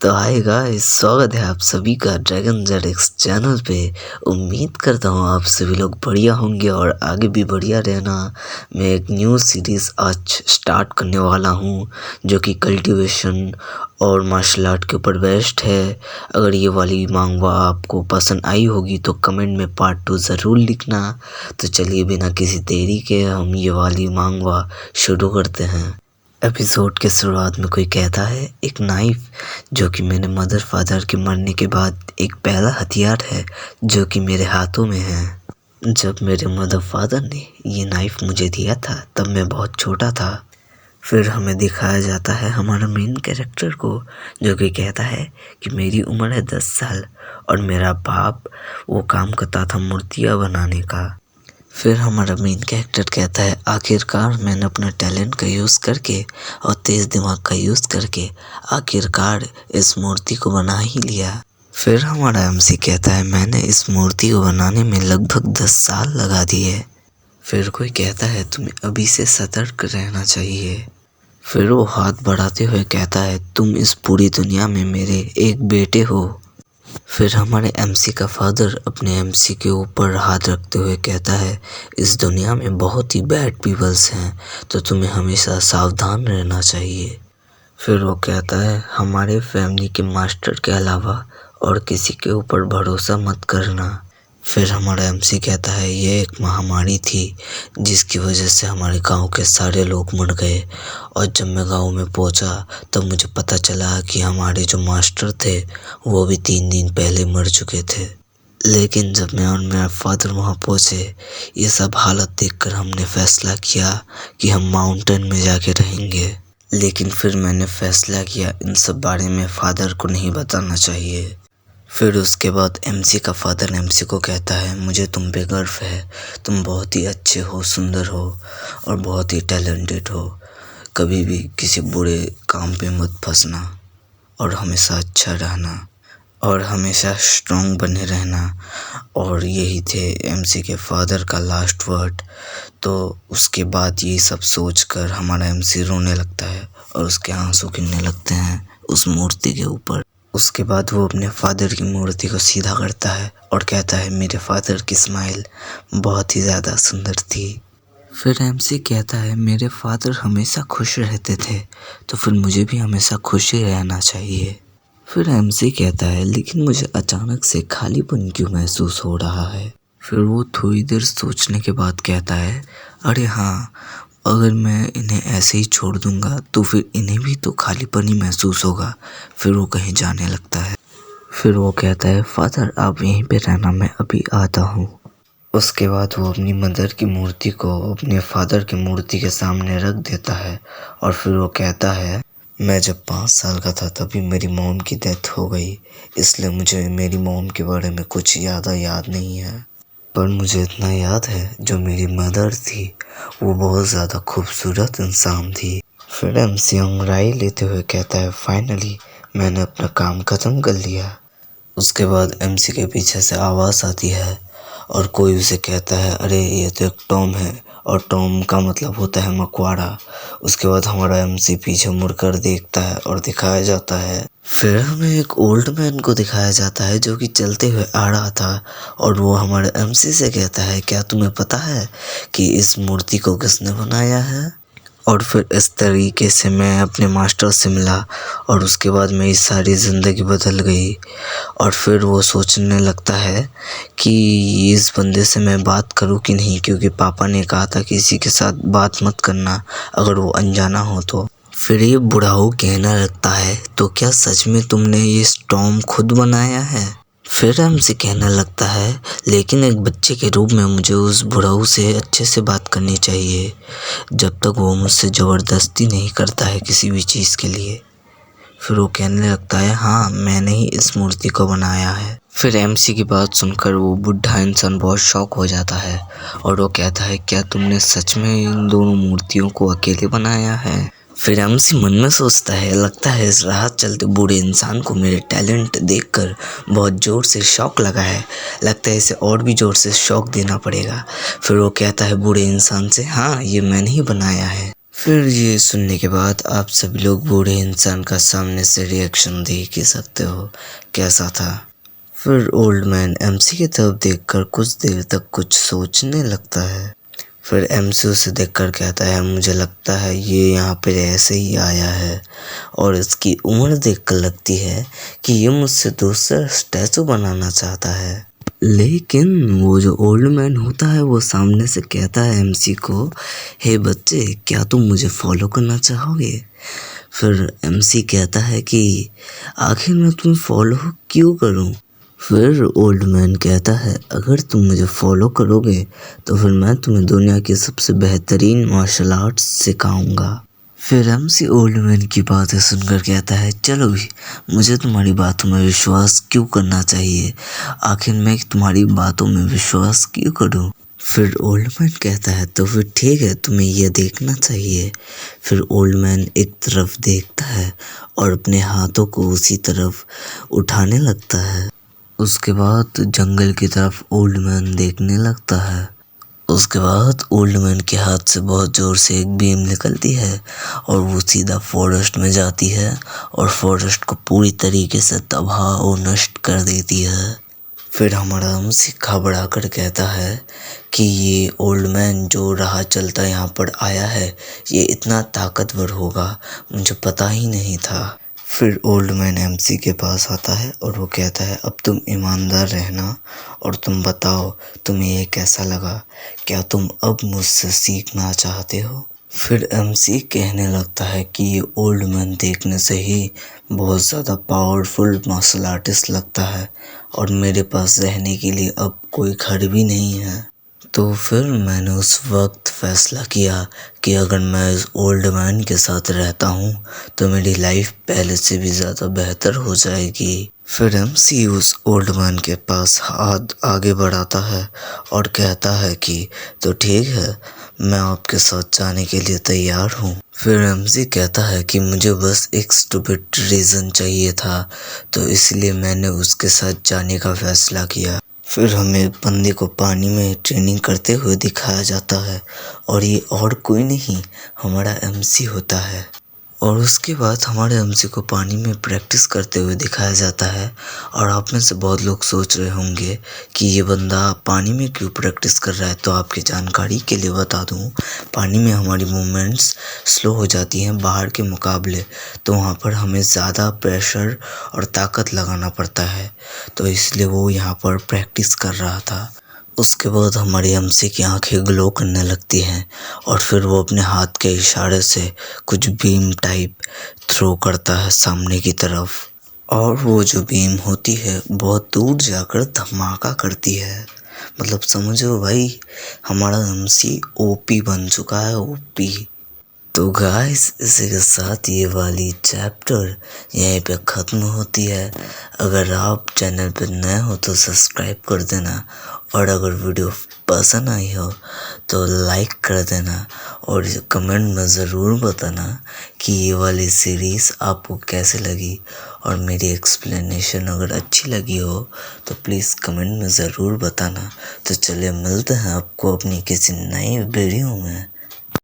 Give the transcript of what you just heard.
तो hi guys, स्वागत है आप सभी का ड्रैगन जेड एक्स चैनल पे। उम्मीद करता हूँ आप सभी लोग बढ़िया होंगे और आगे भी बढ़िया रहना। मैं एक न्यू सीरीज़ आज स्टार्ट करने वाला हूँ जो कि कल्टीवेशन और मार्शल आर्ट के ऊपर बेस्ड है। अगर ये वाली मांगवा आपको पसंद आई होगी तो कमेंट में पार्ट 2 ज़रूर लिखना। तो चलिए बिना किसी देरी के हम ये वाली मांगवा शुरू करते हैं। एपिसोड के शुरुआत में कोई कहता है एक नाइफ जो कि मेरे मदर फादर के मरने के बाद एक पहला हथियार है जो कि मेरे हाथों में है। जब मेरे मदर फादर ने ये नाइफ मुझे दिया था तब मैं बहुत छोटा था। फिर हमें दिखाया जाता है हमारा मेन कैरेक्टर को जो कि कहता है कि मेरी उम्र है 10 साल और मेरा बाप वो काम करता था मूर्तियाँ बनाने का। फिर हमारा मेन कैरेक्टर कहता है आखिरकार मैंने अपना टैलेंट का यूज़ करके और तेज़ दिमाग का यूज़ करके आखिरकार इस मूर्ति को बना ही लिया। फिर हमारा एमसी कहता है मैंने इस मूर्ति को बनाने में लगभग 10 साल लगा दिए। फिर कोई कहता है तुम्हें अभी से सतर्क रहना चाहिए। फिर वो हाथ बढ़ाते हुए कहता है तुम इस पूरी दुनिया में मेरे एक बेटे हो। फिर हमारे एमसी का फादर अपने एमसी के ऊपर हाथ रखते हुए कहता है इस दुनिया में बहुत ही बैड पीपल्स हैं तो तुम्हें हमेशा सावधान रहना चाहिए। फिर वो कहता है हमारे फैमिली के मास्टर के अलावा और किसी के ऊपर भरोसा मत करना। फिर हमारा एमसी कहता है ये एक महामारी थी जिसकी वजह से हमारे गांव के सारे लोग मर गए और जब मैं गांव में पहुंचा तब मुझे पता चला कि हमारे जो मास्टर थे वो भी 3 दिन पहले मर चुके थे। लेकिन जब मैं और मेरा फादर वहां पहुंचे ये सब हालत देखकर हमने फैसला किया कि हम माउंटेन में जाके रहेंगे। लेकिन फिर मैंने फैसला किया इन सब बारे में फादर को नहीं बताना चाहिए। फिर उसके बाद एमसी का फादर एमसी को कहता है मुझे तुम पे गर्व है, तुम बहुत ही अच्छे हो, सुंदर हो और बहुत ही टैलेंटेड हो। कभी भी किसी बुरे काम पे मत फंसना और हमेशा अच्छा रहना और हमेशा स्ट्रॉन्ग बने रहना। और यही थे एमसी के फादर का लास्ट वर्ड। तो उसके बाद ये सब सोचकर हमारा एमसी रोने लगता है और उसके आंसू गिरने लगते हैं उस मूर्ति के ऊपर। उसके बाद वो अपने फादर की मूर्ति को सीधा करता है और कहता है मेरे फादर की स्माइल बहुत ही ज़्यादा सुंदर थी। फिर एमसी कहता है मेरे फादर हमेशा खुश रहते थे तो फिर मुझे भी हमेशा खुश ही रहना चाहिए। फिर एमसी कहता है लेकिन मुझे अचानक से खालीपन क्यों महसूस हो रहा है। फिर वो थोड़ी देर सोचने के बाद कहता है अरे हाँ, अगर मैं इन्हें ऐसे ही छोड़ दूंगा तो फिर इन्हें भी तो खालीपन ही महसूस होगा। फिर वो कहीं जाने लगता है। फिर वो कहता है फादर आप यहीं पे रहना, मैं अभी आता हूँ। उसके बाद वो अपनी मदर की मूर्ति को अपने फादर की मूर्ति के सामने रख देता है और फिर वो कहता है मैं जब 5 साल का था तभी मेरी मॉम की डेथ हो गई, इसलिए मुझे मेरी मॉम के बारे में कुछ ज़्यादा याद नहीं है। पर मुझे इतना याद है जो मेरी मदर थी वो बहुत ज़्यादा खूबसूरत इंसान थी। फिर एमसी अंगड़ाई लेते हुए कहता है फाइनली मैंने अपना काम ख़त्म कर लिया। उसके बाद एमसी के पीछे से आवाज़ आती है और कोई उसे कहता है अरे ये तो एक टॉम है और टॉम का मतलब होता है मकवाड़ा। उसके बाद हमारा एमसी पीछे मुड़कर देखता है और दिखाया जाता है फिर हमें एक ओल्ड मैन को दिखाया जाता है जो कि चलते हुए आ रहा था और वो हमारे एमसी से कहता है क्या तुम्हें पता है कि इस मूर्ति को किसने बनाया है। और फिर इस तरीके से मैं अपने मास्टर से मिला और उसके बाद मेरी सारी ज़िंदगी बदल गई। और फिर वो सोचने लगता है कि इस बंदे से मैं बात करूं कि नहीं, क्योंकि पापा ने कहा था किसी के साथ बात मत करना अगर वो अनजाना हो तो। फिर ये बुढ़ाऊ कहने लगता है तो क्या सच में तुमने ये स्टॉर्म खुद बनाया है। फिर हमसे कहने लगता है लेकिन एक बच्चे के रूप में मुझे उस बुढ़ाऊ से अच्छे से बात करनी चाहिए जब तक वो मुझसे ज़बरदस्ती नहीं करता है किसी भी चीज़ के लिए। फिर वो कहने लगता है हाँ मैंने ही इस मूर्ति को बनाया है। फिर एमसी की बात सुनकर वो बुढ़ा इंसान बहुत शॉक हो जाता है और वो कहता है क्या तुमने सच में इन दोनों मूर्तियों को अकेले बनाया है। फिर एमसी मन में सोचता है लगता है इस राह चलते बूढ़े इंसान को मेरे टैलेंट देखकर बहुत ज़ोर से शौक लगा है, लगता है इसे और भी ज़ोर से शौक देना पड़ेगा। फिर वो कहता है बूढ़े इंसान से हाँ ये मैंने ही बनाया है। फिर ये सुनने के बाद आप सभी लोग बूढ़े इंसान का सामने से रिएक्शन देख ही सकते हो कैसा था। फिर ओल्ड मैन एमसी की तरफ देखकर कुछ देर तक कुछ सोचने लगता है। फिर एमसी उसे देखकर कहता है, मुझे लगता है ये यहाँ पे ऐसे ही आया है और इसकी उम्र देखकर लगती है कि ये मुझसे दूसरा स्टैचू बनाना चाहता है। लेकिन वो जो ओल्ड मैन होता है वो सामने से कहता है एमसी को, हे बच्चे, क्या तुम मुझे फॉलो करना चाहोगे? फिर एमसी कहता है कि आखिर मैं तुम्हें फॉलो क्यों करूं? फिर ओल्ड मैन कहता है, अगर तुम मुझे फॉलो करोगे तो फिर मैं तुम्हें दुनिया की सबसे बेहतरीन मार्शल आर्ट्स सिखाऊंगा। फिर एमसी ओल्ड मैन की बातें सुनकर कहता है, चलो भी, मुझे तुम्हारी बातों में विश्वास क्यों करना चाहिए? आखिर मैं तुम्हारी बातों में विश्वास क्यों करूं? फिर ओल्ड मैन कहता है, तो फिर ठीक है, तुम्हें यह देखना चाहिए। फिर ओल्ड मैन एक तरफ देखता है और अपने हाथों को उसी तरफ उठाने लगता है। उसके बाद जंगल की तरफ ओल्ड मैन देखने लगता है। उसके बाद ओल्ड मैन के हाथ से बहुत ज़ोर से एक बीम निकलती है और वो सीधा फॉरेस्ट में जाती है और फॉरेस्ट को पूरी तरीके से तबाह और नष्ट कर देती है। फिर हमारा एमसी घबरा कर कहता है कि ये ओल्ड मैन जो राह चलता यहाँ पर आया है, ये इतना ताकतवर होगा, मुझे पता ही नहीं था। फिर ओल्ड मैन एमसी के पास आता है और वो कहता है, अब तुम ईमानदार रहना और तुम बताओ तुम्हें ये कैसा लगा, क्या तुम अब मुझसे सीखना चाहते हो? फिर एमसी कहने लगता है कि ये ओल्ड मैन देखने से ही बहुत ज़्यादा पावरफुल मार्शल आर्टिस्ट लगता है और मेरे पास रहने के लिए अब कोई घर भी नहीं है। तो फिर मैंने उस वक्त फ़ैसला किया कि अगर मैं इस ओल्ड मैन के साथ रहता हूँ तो मेरी लाइफ पहले से भी ज़्यादा बेहतर हो जाएगी। फिर एमसी उस ओल्ड मैन के पास हाथ आगे बढ़ाता है और कहता है कि तो ठीक है, मैं आपके साथ जाने के लिए तैयार हूँ। फिर एमसी कहता है कि मुझे बस एक स्टूपिड रीज़न चाहिए था, तो इसलिए मैंने उसके साथ जाने का फ़ैसला किया। फिर हमें बंदे को पानी में ट्रेनिंग करते हुए दिखाया जाता है और ये और कोई नहीं, हमारा एमसी होता है। और उसके बाद हमारे एमसी को पानी में प्रैक्टिस करते हुए दिखाया जाता है। और आप में से बहुत लोग सोच रहे होंगे कि ये बंदा पानी में क्यों प्रैक्टिस कर रहा है, तो आपकी जानकारी के लिए बता दूं, पानी में हमारी मूवमेंट्स स्लो हो जाती हैं बाहर के मुकाबले, तो वहाँ पर हमें ज़्यादा प्रेशर और ताकत लगाना पड़ता है, तो इसलिए वो यहाँ पर प्रैक्टिस कर रहा था। उसके बाद हमारी एमसी की आंखें ग्लो करने लगती हैं और फिर वो अपने हाथ के इशारे से कुछ बीम टाइप थ्रो करता है सामने की तरफ, और वो जो बीम होती है बहुत दूर जाकर धमाका करती है। मतलब समझो भाई, हमारा एमसी ओपी बन चुका है, ओपी। तो गाइस, इसी के साथ ये वाली चैप्टर यहीं पे ख़त्म होती है। अगर आप चैनल पे नए हो तो सब्सक्राइब कर देना, और अगर वीडियो पसंद आई हो तो लाइक कर देना और कमेंट में ज़रूर बताना कि ये वाली सीरीज़ आपको कैसे लगी, और मेरी एक्सप्लेनेशन अगर अच्छी लगी हो तो प्लीज़ कमेंट में ज़रूर बताना। तो चलिए, मिलते हैं आपको अपनी किसी नई वीडियो में।